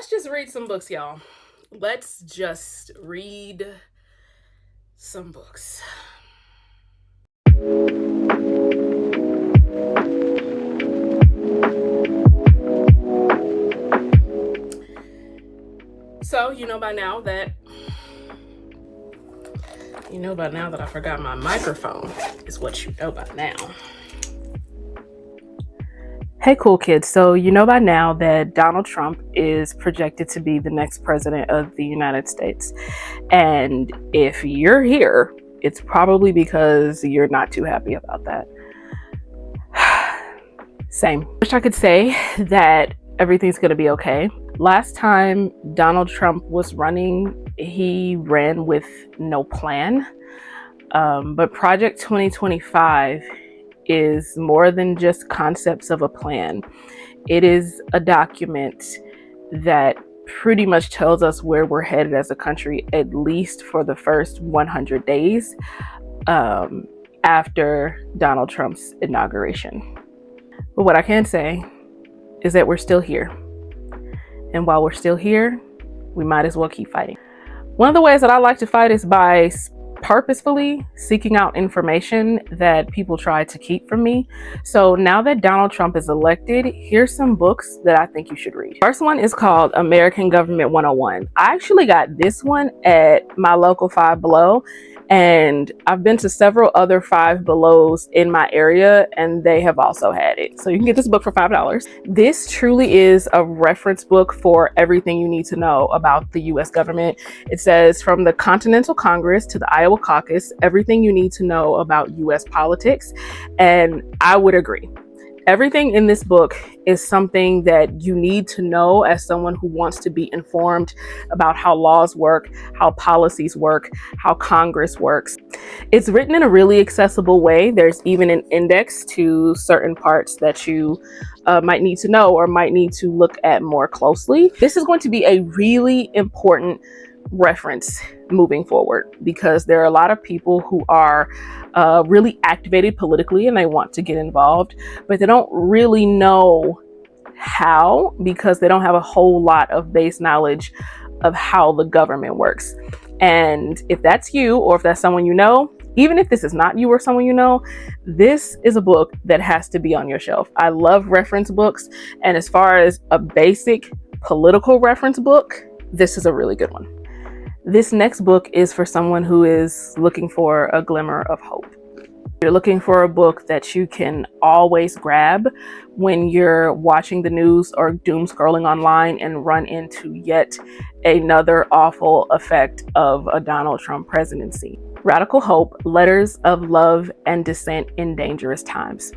let's just read some books, y'all. Let's just read some books. So, you know by now that I forgot my microphone is what you know by now. Hey, cool kids. So you know by now that Donald Trump is projected to be the next president of the United States. And if you're here, it's probably because you're not too happy about that. Same. Wish I could say that everything's going to be okay. Last time Donald Trump was running, he ran with no plan. But Project 2025 is more than just concepts of a plan. It is a document that pretty much tells us where we're headed as a country, at least for the first 100 days after Donald Trump's inauguration. But what I can say is that we're still here. And while we're still here, we might as well keep fighting. One of the ways that I like to fight is by purposefully seeking out information that people try to keep from me. So now that Donald Trump is elected, here's some books that I think you should read. First one is called American Government 101. I actually got this one at my local Five Below, and I've been to several other Five Belows in my area, and they have also had it. So you can get this book for $5. This truly is a reference book for everything you need to know about the US government. It says from the Continental Congress to the Iowa Caucus, everything you need to know about US politics. And I would agree. Everything in this book is something that you need to know as someone who wants to be informed about how laws work, how policies work, how Congress works. It's written in a really accessible way. There's even an index to certain parts that you might need to know or might need to look at more closely. This is going to be a really important reference moving forward because there are a lot of people who are really activated politically and they want to get involved, but they don't really know how because they don't have a whole lot of base knowledge of how the government works. And if that's you, or if that's someone you know, even if this is not you or someone you know, this is a book that has to be on your shelf. I love reference books, and as far as a basic political reference book, this is a really good one. This next book is for someone who is looking for a glimmer of hope. You're looking for a book that you can always grab when you're watching the news or doom scrolling online and run into yet another awful effect of a Donald Trump presidency. Radical Hope, Letters of Love and Dissent in Dangerous Times.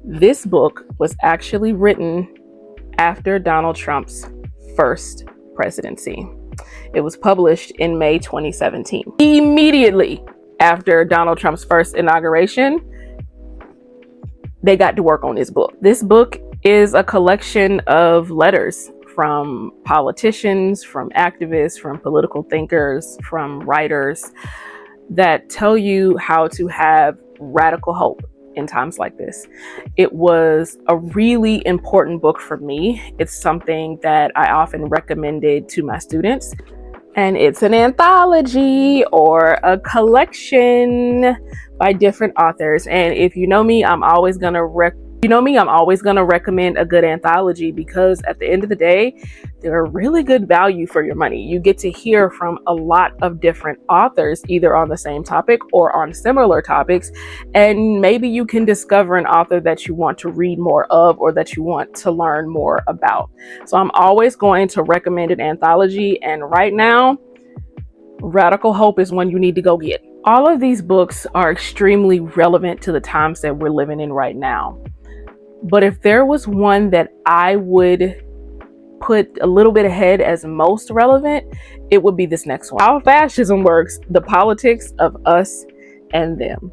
This book was actually written after Donald Trump's first presidency. It was published in May 2017. Immediately after Donald Trump's first inauguration, they got to work on this book. This book is a collection of letters from politicians, from activists, from political thinkers, from writers that tell you how to have radical hope in times like this. It was a really important book for me. It's something that I often recommended to my students. And it's an anthology or a collection by different authors. And if you know me, I'm always gonna recommend a good anthology because at the end of the day, they're a really good value for your money. You get to hear from a lot of different authors, either on the same topic or on similar topics. And maybe you can discover an author that you want to read more of or that you want to learn more about. So I'm always going to recommend an anthology. And right now, Radical Hope is one you need to go get. All of these books are extremely relevant to the times that we're living in right now. But if there was one that I would put a little bit ahead as most relevant, it would be this next one. How Fascism Works, The Politics of Us and Them.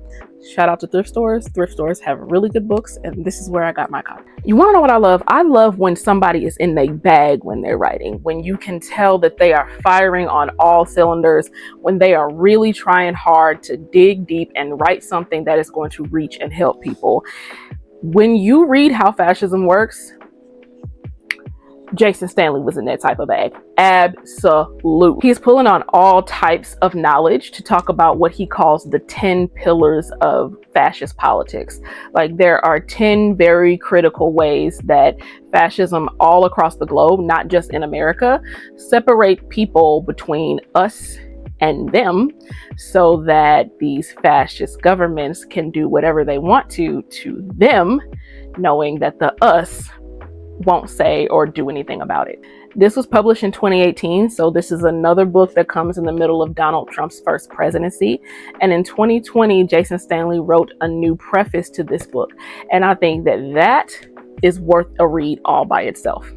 Shout out to thrift stores. Thrift stores have really good books, and this is where I got my copy. You want to know what I love? I love when somebody is in their bag when they're writing, when you can tell that they are firing on all cylinders, when they are really trying hard to dig deep and write something that is going to reach and help people. When you read How Fascism Works, Jason Stanley was in that type of bag. Absolutely. He's pulling on all types of knowledge to talk about what he calls the 10 pillars of fascist politics. Like, there are 10 very critical ways that fascism all across the globe, not just in America, separate people between us and them, so that these fascist governments can do whatever they want to them, knowing that the us won't say or do anything about it. This was published in 2018, so this is another book that comes in the middle of Donald Trump's first presidency. And in 2020, Jason Stanley wrote a new preface to this book, and I think that that is worth a read all by itself.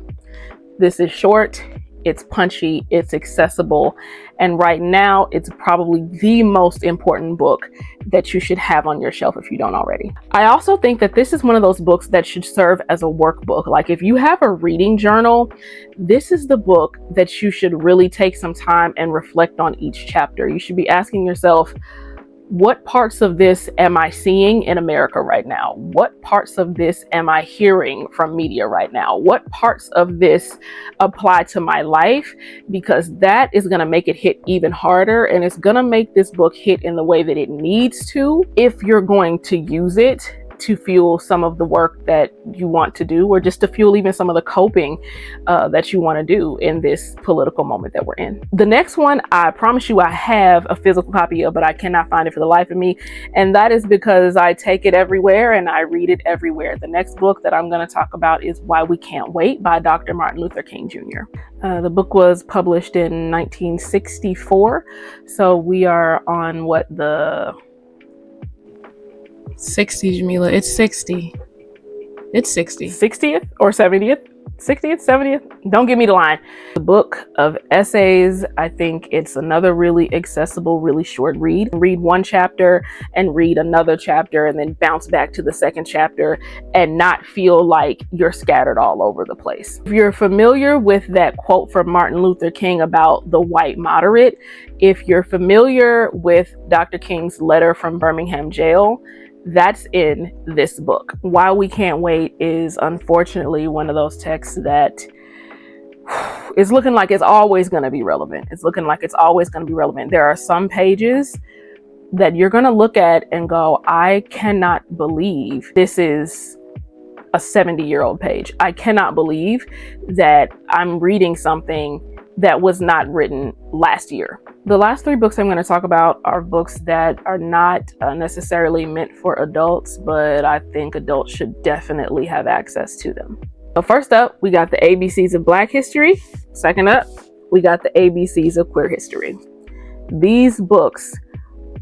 This is short, it's punchy, it's accessible, and right now it's probably the most important book that you should have on your shelf if you don't already. I also think that this is one of those books that should serve as a workbook. Like, if you have a reading journal, this is the book that you should really take some time and reflect on each chapter. You should be asking yourself, what parts of this am I seeing in America right now? What parts of this am I hearing from media right now? What parts of this apply to my life? Because that is going to make it hit even harder, and it's going to make this book hit in the way that it needs to if you're going to use it to fuel some of the work that you want to do, or just to fuel even some of the coping that you want to do in this political moment that we're in. The next one, I promise you I have a physical copy of, but I cannot find it for the life of me. And that is because I take it everywhere and I read it everywhere. The next book that I'm going to talk about is Why We Can't Wait by Dr. Martin Luther King Jr. The book was published in 1964. So we are on the 60, Jamila. It's 60. It's 60. 60th or 70th? 60th, 70th? Don't give me the line. The book of essays, I think it's another really accessible, really short read. Read one chapter and read another chapter and then bounce back to the second chapter and not feel like you're scattered all over the place. If you're familiar with that quote from Martin Luther King about the white moderate, if you're familiar with Dr. King's letter from Birmingham jail, that's in this book. Why We Can't Wait is unfortunately one of those texts that is looking like it's always going to be relevant. It's looking like it's always going to be relevant. There are some pages that you're going to look at and go, I cannot believe this is a 70-year-old page. I cannot believe that I'm reading something that was not written last year. The last three books I'm going to talk about are books that are not necessarily meant for adults, but I think adults should definitely have access to them. So first up, we got the ABCs of Black history. Second up, we got the ABCs of queer history. These books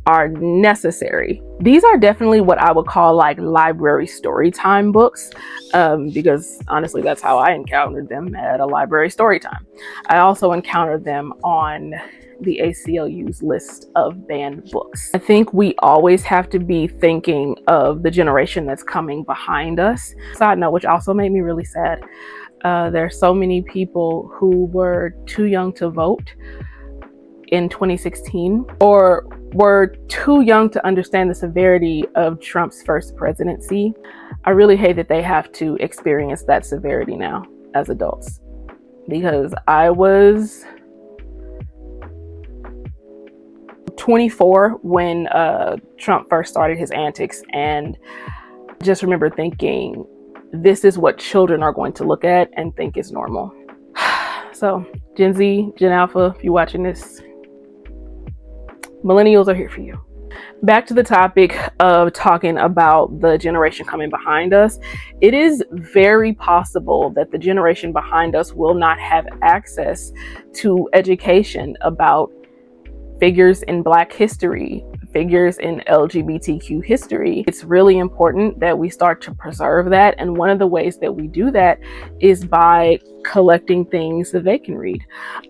are necessary. These are definitely what I would call like library story time books, because honestly, that's how I encountered them, at a library story time. I also encountered them on the ACLU's list of banned books. I think we always have to be thinking of the generation that's coming behind us. Side note, which also made me really sad. There are so many people who were too young to vote in 2016, or were too young to understand the severity of Trump's first presidency. I really hate that they have to experience that severity now as adults, because I was 24 when Trump first started his antics, and just remember thinking, this is what children are going to look at and think is normal. So Gen Z, Gen Alpha, if you're watching this, millennials are here for you. Back to the topic of talking about the generation coming behind us. It is very possible that the generation behind us will not have access to education about figures in Black history, figures in LGBTQ history. It's really important that we start to preserve that. And one of the ways that we do that is by collecting things that they can read.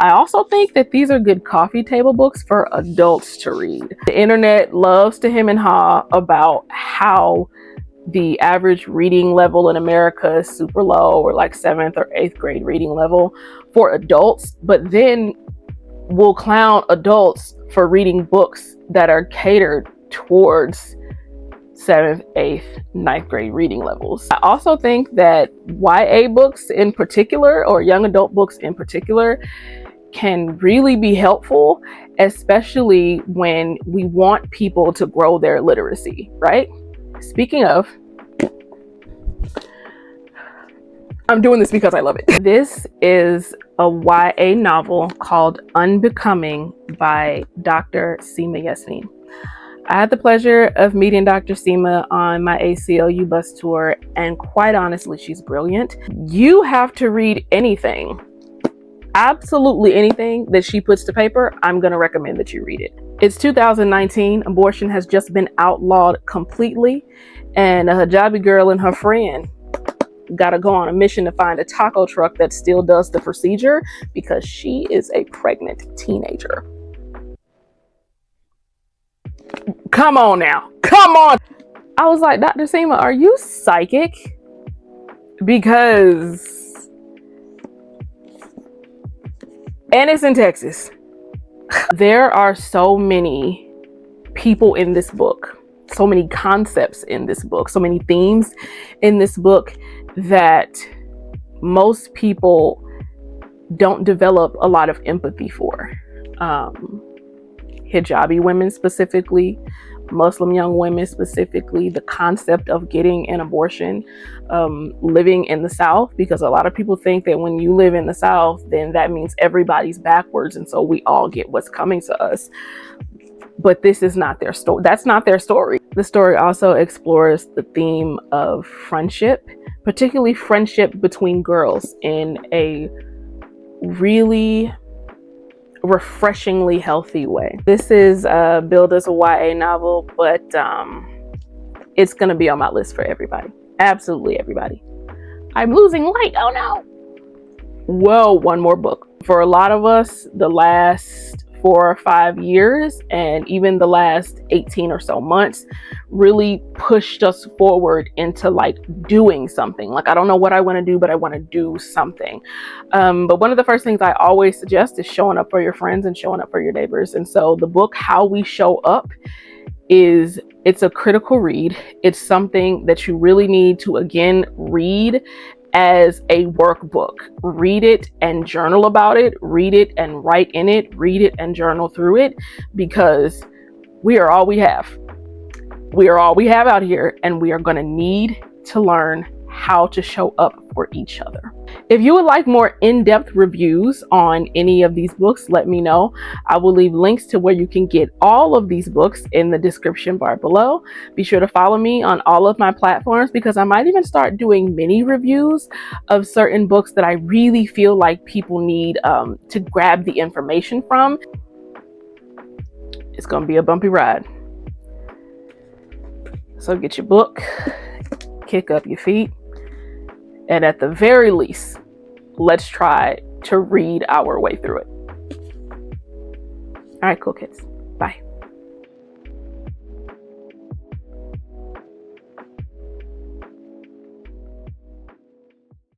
I also think that these are good coffee table books for adults to read. The internet loves to hem and haw about how the average reading level in America is super low, or like 7th or 8th grade reading level for adults, but then we'll clown adults for reading books that are catered towards 7th, 8th, 9th grade reading levels. I also think that YA books in particular, or young adult books in particular, can really be helpful, especially when we want people to grow their literacy, right? Speaking of, I'm doing this because I love it. This is a YA novel called Unbecoming by Dr. Seema Yasmin. I had the pleasure of meeting Dr. Seema on my ACLU bus tour, and quite honestly, she's brilliant. You have to read anything, absolutely anything that she puts to paper. I'm going to recommend that you read it. It's 2019. Abortion has just been outlawed completely, and a hijabi girl and her friend got to go on a mission to find a taco truck that still does the procedure because she is a pregnant teenager. Come on now. Come on. I was like, Dr. Seema, are you psychic? Because, and it's in Texas. There are so many people in this book, so many concepts in this book, so many themes in this book that most people don't develop a lot of empathy for. Hijabi women specifically, Muslim young women specifically, the concept of getting an abortion, living in the South, because a lot of people think that when you live in the South, then that means everybody's backwards, and so we all get what's coming to us. But this is not their story. That's not their story. The story also explores the theme of friendship, particularly friendship between girls, in a really refreshingly healthy way. This is billed as a YA novel, but it's gonna be on my list for everybody. Absolutely everybody. I'm losing light. Oh no. Whoa, one more book. For a lot of us, the last 4 or 5 years, and even the last 18 or so months, really pushed us forward into like doing something. Like, I don't know what I want to do, but I want to do something. But one of the first things I always suggest is showing up for your friends and showing up for your neighbors. And so the book, How We Show Up, it's a critical read. It's something that you really need to, again, read as a workbook. Read it and journal about it. Read it and write in it. Read it and journal through it, because we are all we have. We are all we have out here, and we are going to need to learn how to show up for each other. If you would like more in-depth reviews on any of these books, let me know. I will leave links to where you can get all of these books in the description bar below. Be sure to follow me on all of my platforms, because I might even start doing mini reviews of certain books that I really feel like people need to grab the information from. It's going to be a bumpy ride. So get your book, kick up your feet, and at the very least, let's try to read our way through it. All right, cool kids. Bye.